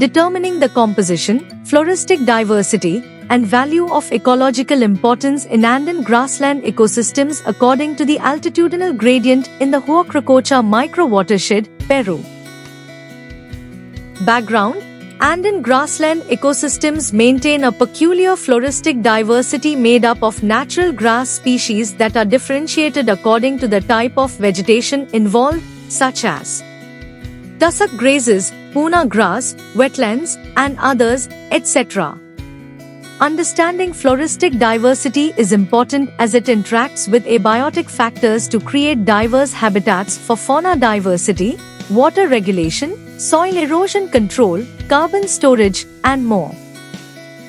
determining the composition, floristic diversity, and value of ecological importance in Andean grassland ecosystems according to the altitudinal gradient in the Huacracocha micro-watershed, Peru. Background: Andean grassland ecosystems maintain a peculiar floristic diversity made up of natural grass species that are differentiated according to the type of vegetation involved, such as tussock grasses, puna grass, wetlands, and others, etc. Understanding floristic diversity is important as it interacts with abiotic factors to create diverse habitats for fauna diversity, water regulation, soil erosion control, carbon storage, and more.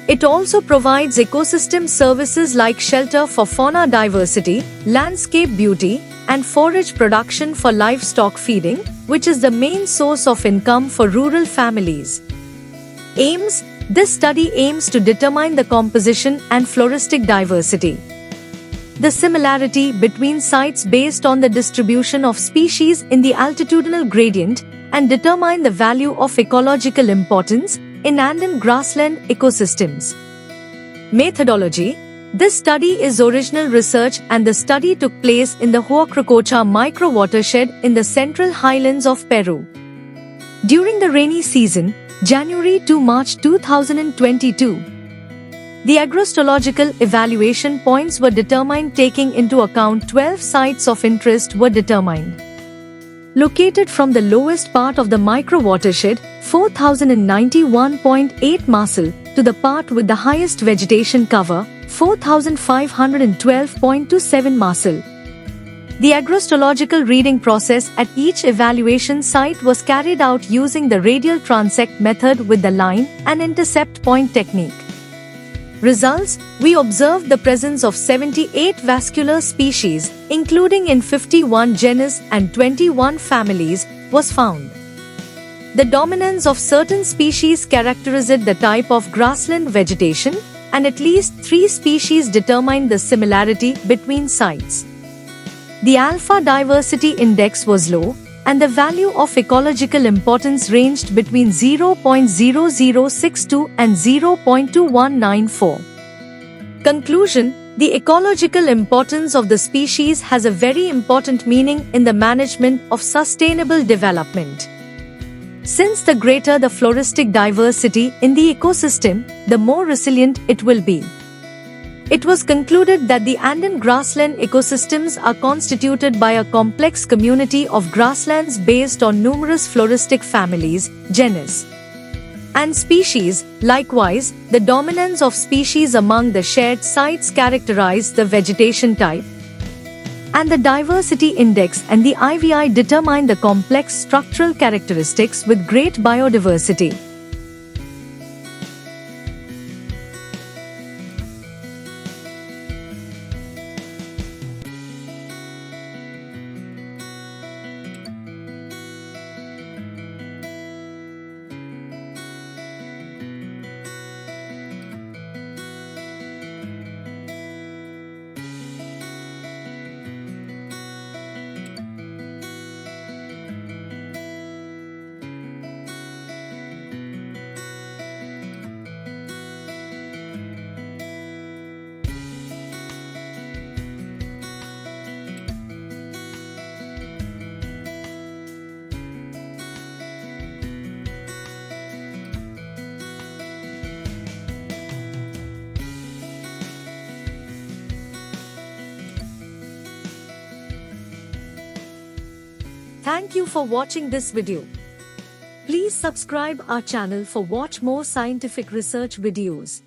It also provides ecosystem services like shelter for fauna diversity, landscape beauty, and forage production for livestock feeding, which is the main source of income for rural families. Aims: This study aims to determine the composition and floristic diversity, the similarity between sites based on the distribution of species in the altitudinal gradient, and determine the value of ecological importance in Andean grassland ecosystems. Methodology: This study is original research and the study took place in the Huacracocha micro-watershed in the central highlands of Peru. During the rainy season, January to March 2022, the agrostological evaluation points were determined taking into account 12 sites of interest were determined. Located from the lowest part of the micro-watershed, 4091.8 Marcel, to the part with the highest vegetation cover, 4512.27 Marcel. The agrostological reading process at each evaluation site was carried out using the radial transect method with the line and intercept point technique. Results: We observed the presence of 78 vascular species, including in 51 genus and 21 families, was found. The dominance of certain species characterized the type of grassland vegetation, and at least 3 species determined the similarity between sites. The alpha diversity index was low, and the value of ecological importance ranged between 0.0062 and 0.2194. Conclusion: The ecological importance of the species has a very important meaning in the management of sustainable development. Since the greater the floristic diversity in the ecosystem, the more resilient it will be. It was concluded that the Andean grassland ecosystems are constituted by a complex community of grasslands based on numerous floristic families, genus, and species. Likewise, the dominance of species among the shared sites characterize the vegetation type, and the diversity index and the IVI determine the complex structural characteristics with great biodiversity. Thank you for watching this video. Please subscribe our channel for watch more scientific research videos.